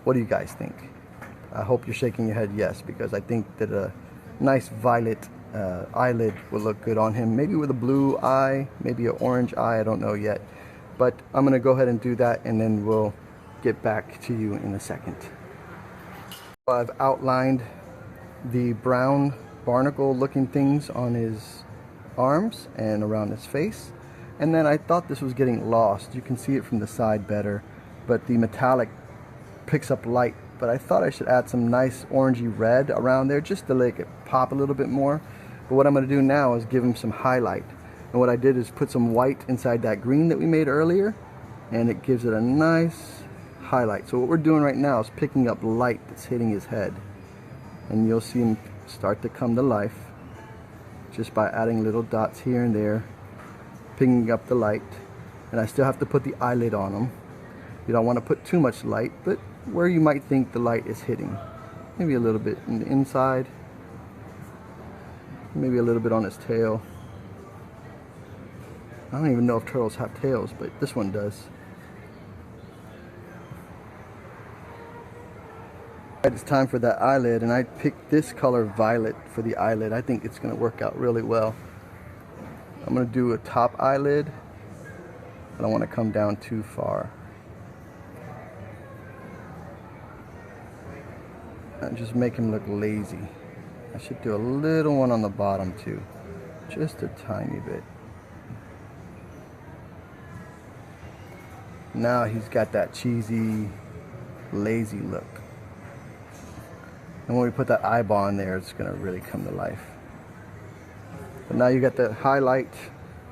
What do you guys think? I hope you're shaking your head yes, because I think that a nice violet eyelid will look good on him. Maybe with a blue eye, maybe an orange eye, I don't know yet. But I'm going to go ahead and do that, and then we'll get back to you in a second. I've outlined the brown barnacle looking things on his arms and around his face. And then I thought this was getting lost. You can see it from the side better, but the metallic picks up light. But I thought I should add some nice orangey red around there just to make it pop a little bit more. But what I'm going to do now is give him some highlight. And what I did is put some white inside that green that we made earlier, and it gives it a nice highlight. So what we're doing right now is picking up light that's hitting his head. And you'll see him start to come to life just by adding little dots here and there, picking up the light. And I still have to put the eyelid on him. You don't want to put too much light, but where you might think the light is hitting. Maybe a little bit in the inside, maybe a little bit on his tail. I don't even know if turtles have tails, but this one does. It's time for that eyelid, and I picked this color violet for the eyelid. I think it's going to work out really well. I'm going to do a top eyelid. I don't want to come down too far. And just make him look lazy. I should do a little one on the bottom too, just a tiny bit. Now he's got that cheesy, lazy look. And when we put that eyeball in there, it's gonna really come to life. But now you got the highlight,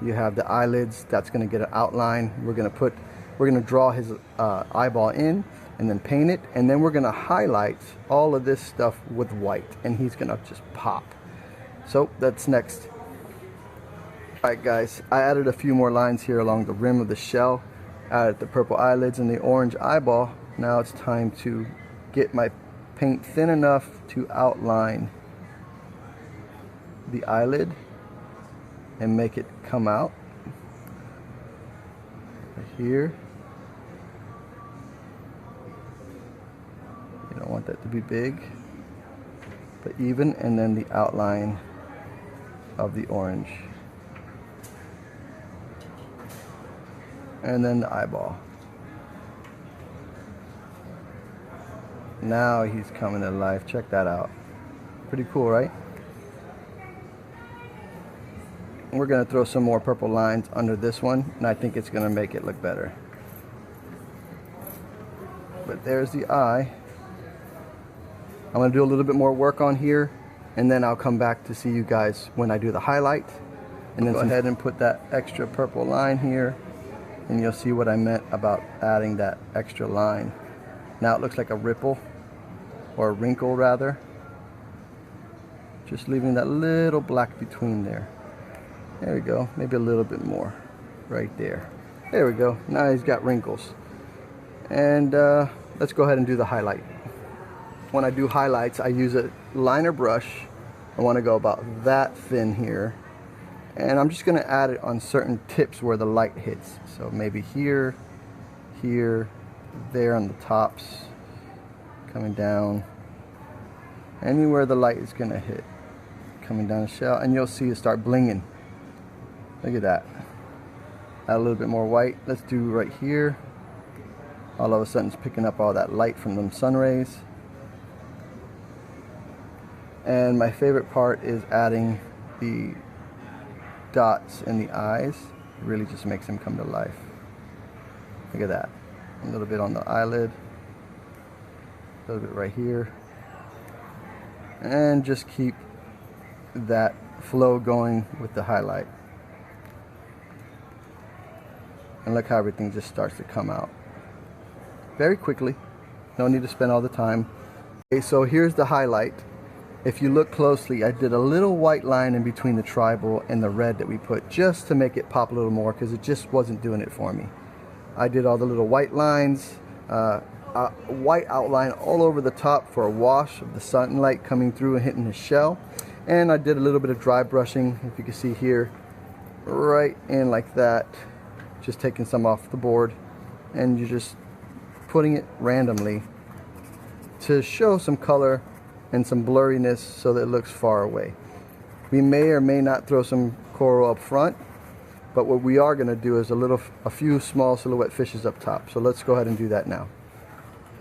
you have the eyelids, that's gonna get an outline. We're gonna draw his eyeball in and then paint it, and then we're gonna highlight all of this stuff with white, and he's gonna just pop. So that's next. Alright guys, I added a few more lines here along the rim of the shell, added the purple eyelids and the orange eyeball. Now it's time to get my paint thin enough to outline the eyelid and make it come out right here. You don't want that to be big, but even, and then the outline of the orange. And then the eyeball. Now he's coming to life. Check that out. Pretty cool, right? We're going to throw some more purple lines under this one, and I think it's going to make it look better. But there's the eye. I'm going to do a little bit more work on here, and then I'll come back to see you guys when I do the highlight. And then go ahead and put that extra purple line here, and you'll see what I meant about adding that extra line. Now it looks like a ripple, or a wrinkle rather. Just leaving that little black between there. There we go, maybe a little bit more right there. There we go, now he's got wrinkles. And let's go ahead and do the highlight. When I do highlights, I use a liner brush. I want to go about that thin here. And I'm just going to add it on certain tips where the light hits. So maybe here, here, there on the tops, coming down, anywhere the light is going to hit, coming down the shell, and you'll see it start blinging. Look at that. Add a little bit more white. Let's do right here. All of a sudden it's picking up all that light from them sun rays. And my favorite part is adding the dots in the eyes. It really just makes them come to life. Look at that. A little bit on the eyelid, a little bit right here, and just keep that flow going with the highlight. And look how everything just starts to come out very quickly. No need to spend all the time. Okay, so here's the highlight. If you look closely, I did a little white line in between the tribal and the red that we put, just to make it pop a little more, because it just wasn't doing it for me. I did all the little white lines, white outline all over the top for a wash of the sunlight coming through and hitting the shell. And I did a little bit of dry brushing, if you can see here, right in like that, just taking some off the board, and you're just putting it randomly to show some color and some blurriness so that it looks far away. We may or may not throw some coral up front, but what we are going to do is a few small silhouette fishes up top. So let's go ahead and do that now.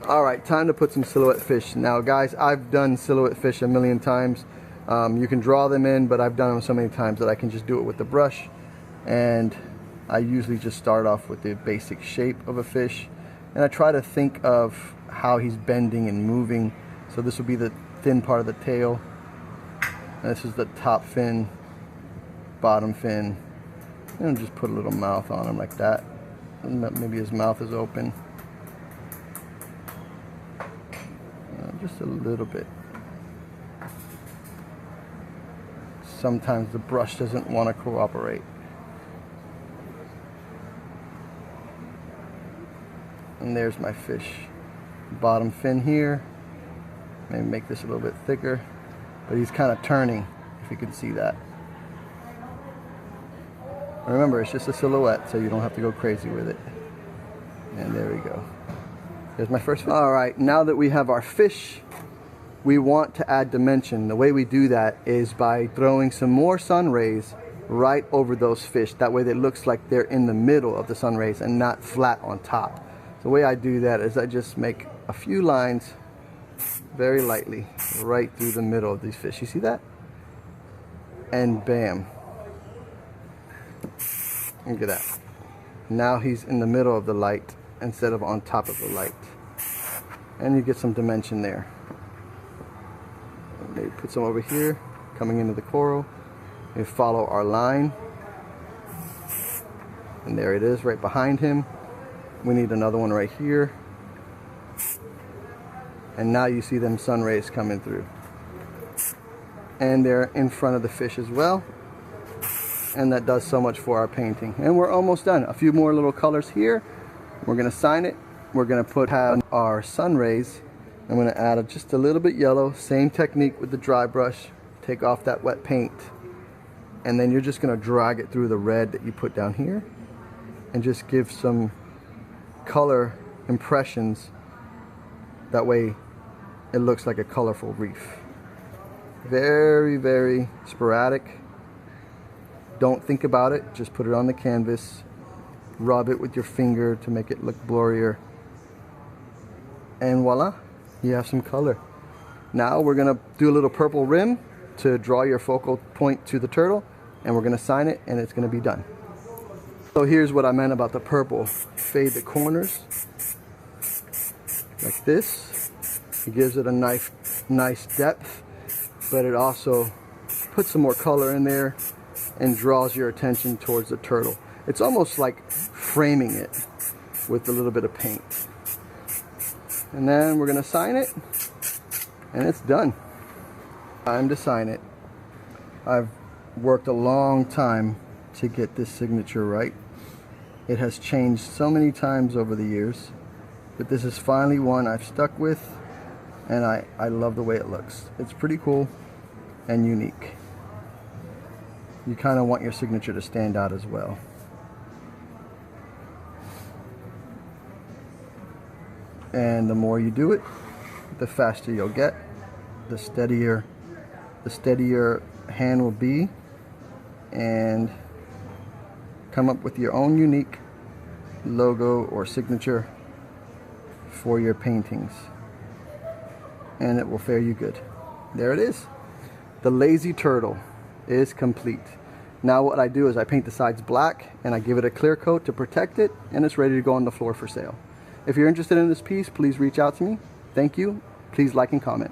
All right, time to put some silhouette fish. Now guys, I've done silhouette fish a million times. You can draw them in, but I've done them so many times that I can just do it with the brush. And I usually just start off with the basic shape of a fish, and I try to think of how he's bending and moving. So this would be the thin part of the tail, and this is the top fin, bottom fin, and just put a little mouth on him like that, and maybe his mouth is open, just a little bit. Sometimes the brush doesn't want to cooperate. And there's my fish. Bottom fin here. Maybe make this a little bit thicker, but he's kind of turning, if you can see that. Remember, it's just a silhouette, so you don't have to go crazy with it. And there we go. There's my first fish. All right, now that we have our fish, we want to add dimension. The way we do that is by throwing some more sun rays right over those fish. That way it looks like they're in the middle of the sun rays and not flat on top. The way I do that is I just make a few lines very lightly right through the middle of these fish. You see that? And bam. Look at that. Now he's in the middle of the light instead of on top of the light. And you get some dimension there. Maybe put some over here, coming into the coral. We follow our line. And there it is, right behind him. We need another one right here. And now you see them sun rays coming through. And they're in front of the fish as well. And that does so much for our painting. And we're almost done. A few more little colors here. We're going to sign it. We're going to have our sun rays. I'm going to add just a little bit yellow. Same technique with the dry brush. Take off that wet paint. And then you're just going to drag it through the red that you put down here. And just give some color impressions. That way it looks like a colorful reef. Very, very sporadic. Don't think about it, just put it on the canvas, rub it with your finger to make it look blurrier, and voila, you have some color. Now we're gonna do a little purple rim to draw your focal point to the turtle, and we're gonna sign it, and it's gonna be done. So here's what I meant about the purple. Fade the corners like this. It gives it a nice depth, but it also puts some more color in there and draws your attention towards the turtle. It's almost like framing it with a little bit of paint. And then we're gonna sign it, and it's done. Time to sign it. I've worked a long time to get this signature right. It has changed so many times over the years, but this is finally one I've stuck with, and I love the way it looks. It's pretty cool and unique. You kind of want your signature to stand out as well. And the more you do it, the faster you'll get, the steadier hand will be, and come up with your own unique logo or signature for your paintings, and it will fare you good. There it is. The lazy turtle is complete. Now what I do is I paint the sides black and I give it a clear coat to protect it, and it's ready to go on the floor for sale. If you're interested in this piece, please reach out to me. Thank you. Please like and comment.